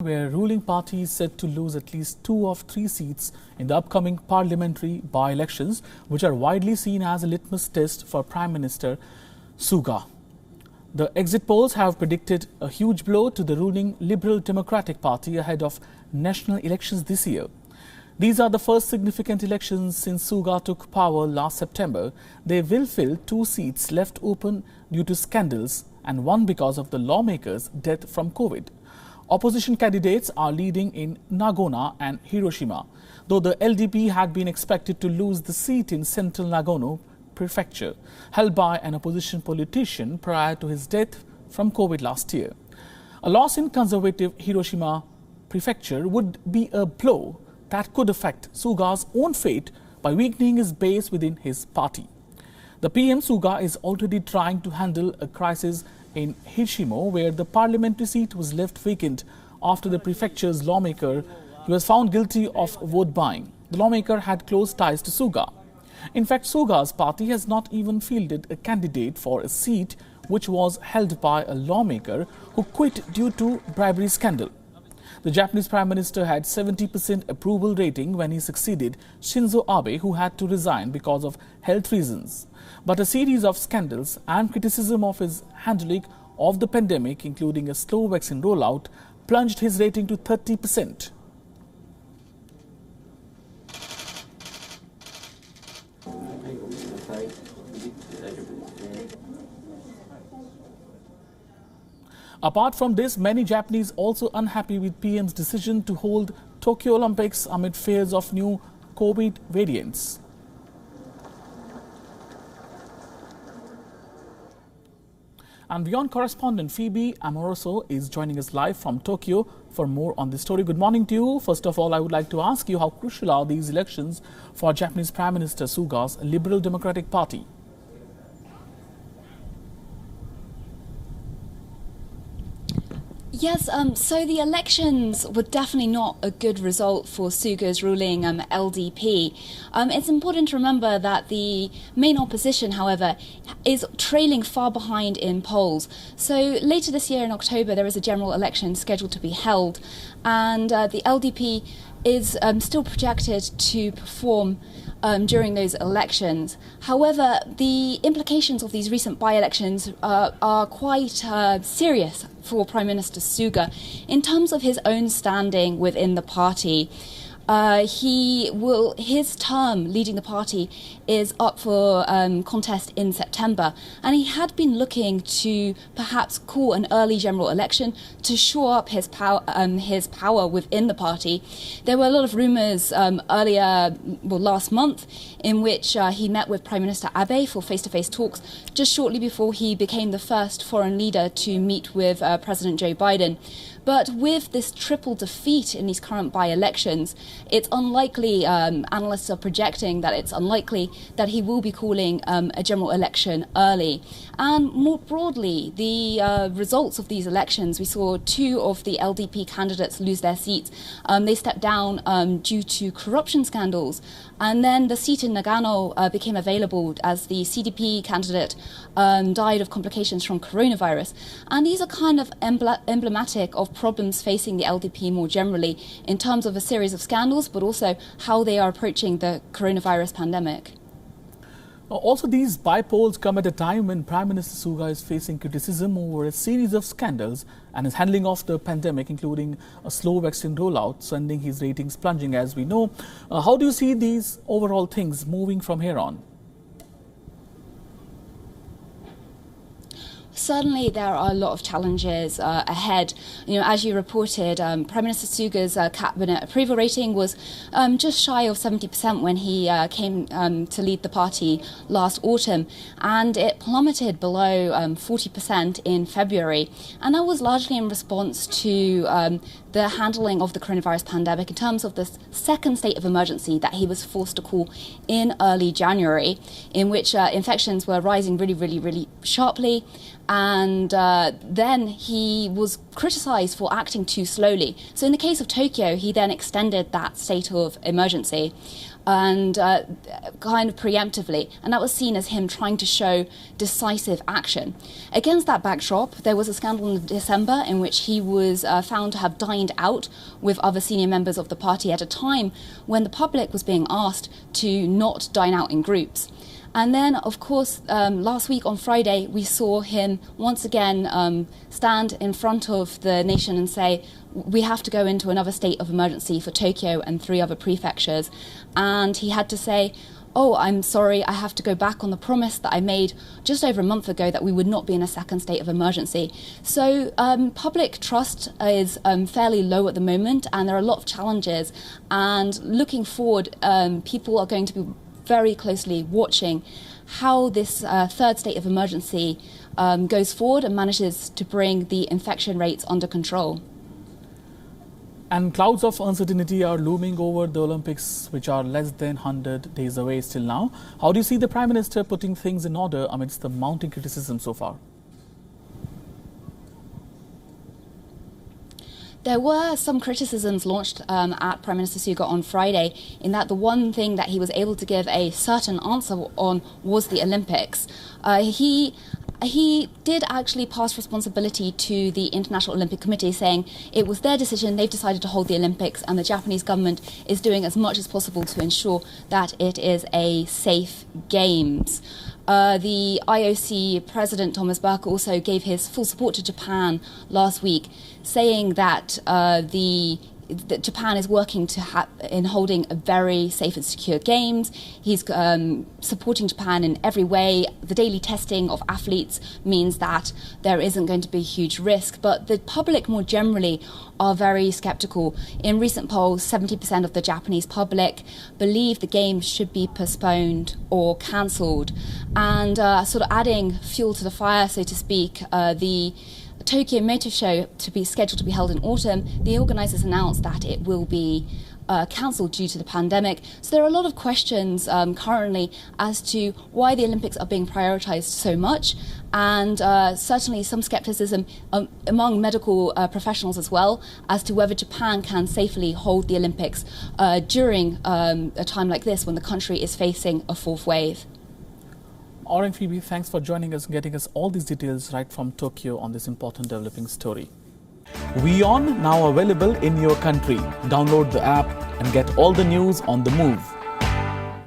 Where ruling party is set to lose at least 2 of 3 seats in the upcoming parliamentary by-elections, which are widely seen as a litmus test for Prime Minister Suga. The exit polls have predicted a huge blow to the ruling Liberal Democratic Party ahead of national elections this year. These are the first significant elections since Suga took power last September. They will fill 2 seats left open due to scandals and one because of the lawmakers' death from COVID. Opposition candidates are leading in Nagano and Hiroshima, though the LDP had been expected to lose the seat in central Nagano prefecture, held by an opposition politician prior to his death from COVID last year. A loss in conservative Hiroshima prefecture would be a blow that could affect Suga's own fate by weakening his base within his party. The PM Suga is already trying to handle a crisis in Hiroshima, where the parliamentary seat was left vacant after the prefecture's lawmaker was found guilty of vote buying. The lawmaker had close ties to Suga. In fact, Suga's party has not even fielded a candidate for a seat which was held by a lawmaker who quit due to bribery scandal. The Japanese Prime Minister had 70% approval rating when he succeeded Shinzo Abe, who had to resign because of health reasons. But a series of scandals and criticism of his handling of the pandemic, including a slow vaccine rollout, plunged his rating to 30%. Apart from this, many Japanese also unhappy with PM's decision to hold Tokyo Olympics amid fears of new COVID variants. And WION correspondent Phoebe Amoroso is joining us live from Tokyo for more on this story. Good morning to you. First of all, I would like to ask you, how crucial are these elections for Japanese Prime Minister Suga's Liberal Democratic Party? Yes, so the elections were definitely not a good result for Suga's ruling LDP. It's important to remember that the main opposition, however, is trailing far behind in polls. So later this year in October, there is a general election scheduled to be held, and the LDP is still projected to perform during those elections. However, the implications of these recent by-elections are quite serious for Prime Minister Suga in terms of his own standing within the party. His term leading the party is up for contest in September, and he had been looking to perhaps call an early general election to shore up his power within the party. There were a lot of rumours last month in which he met with Prime Minister Abe for face-to-face talks just shortly before he became the first foreign leader to meet with President Joe Biden. But with this triple defeat in these current by-elections, it's unlikely, analysts are projecting that it's unlikely that he will be calling a general election early. And more broadly, the results of these elections, we saw 2 of the LDP candidates lose their seats. They stepped down due to corruption scandals. And then the seat in Nagano became available as the CDP candidate died of complications from coronavirus. And these are kind of emblematic of problems facing the LDP more generally in terms of a series of scandals, but also how they are approaching the coronavirus pandemic. Also, these by-polls come at a time when Prime Minister Suga is facing criticism over a series of scandals and his handling of the pandemic, including a slow vaccine rollout, sending his ratings plunging, as we know. How do you see these overall things moving from here on? Certainly, there are a lot of challenges ahead. As you reported, Prime Minister Suga's cabinet approval rating was just shy of 70% when he came to lead the party last autumn, and it plummeted below 40% in February. And that was largely in response to the handling of the coronavirus pandemic in terms of the second state of emergency that he was forced to call in early January, in which infections were rising really sharply. And then he was criticised for acting too slowly. So in the case of Tokyo, he then extended that state of emergency and kind of preemptively, and that was seen as him trying to show decisive action. Against that backdrop, there was a scandal in December in which he was found to have dined out with other senior members of the party at a time when the public was being asked to not dine out in groups. And then, of course, last week on Friday, we saw him once again stand in front of the nation and say, we have to go into another state of emergency for Tokyo and 3 other prefectures. And he had to say, oh, I'm sorry, I have to go back on the promise that I made just over a month ago that we would not be in a second state of emergency. So public trust is fairly low at the moment, and there are a lot of challenges. And looking forward, people are going to be very closely watching how this third state of emergency goes forward and manages to bring the infection rates under control. And clouds of uncertainty are looming over the Olympics, which are less than 100 days away still now. How do you see the Prime Minister putting things in order amidst the mounting criticism so far? There were some criticisms launched at Prime Minister Suga on Friday, in that the one thing that he was able to give a certain answer on was the Olympics. He did actually pass responsibility to the International Olympic Committee, saying it was their decision, they've decided to hold the Olympics, and the Japanese government is doing as much as possible to ensure that it is a safe Games. The IOC President Thomas Bach also gave his full support to Japan last week, saying that that Japan is working in holding a very safe and secure Games. He's supporting Japan in every way. The daily testing of athletes means that there isn't going to be a huge risk, but the public more generally are very sceptical. In recent polls, 70% of the Japanese public believe the Games should be postponed or cancelled. And sort of adding fuel to the fire, so to speak, the Tokyo Motor Show, to be scheduled to be held in autumn, the organisers announced that it will be cancelled due to the pandemic. So there are a lot of questions currently as to why the Olympics are being prioritised so much, and certainly some scepticism among medical professionals as well as to whether Japan can safely hold the Olympics during a time like this when the country is facing a 4th wave. Aurang Phoebe, thanks for joining us and getting us all these details right from Tokyo on this important developing story. WION now available in your country. Download the app and get all the news on the move.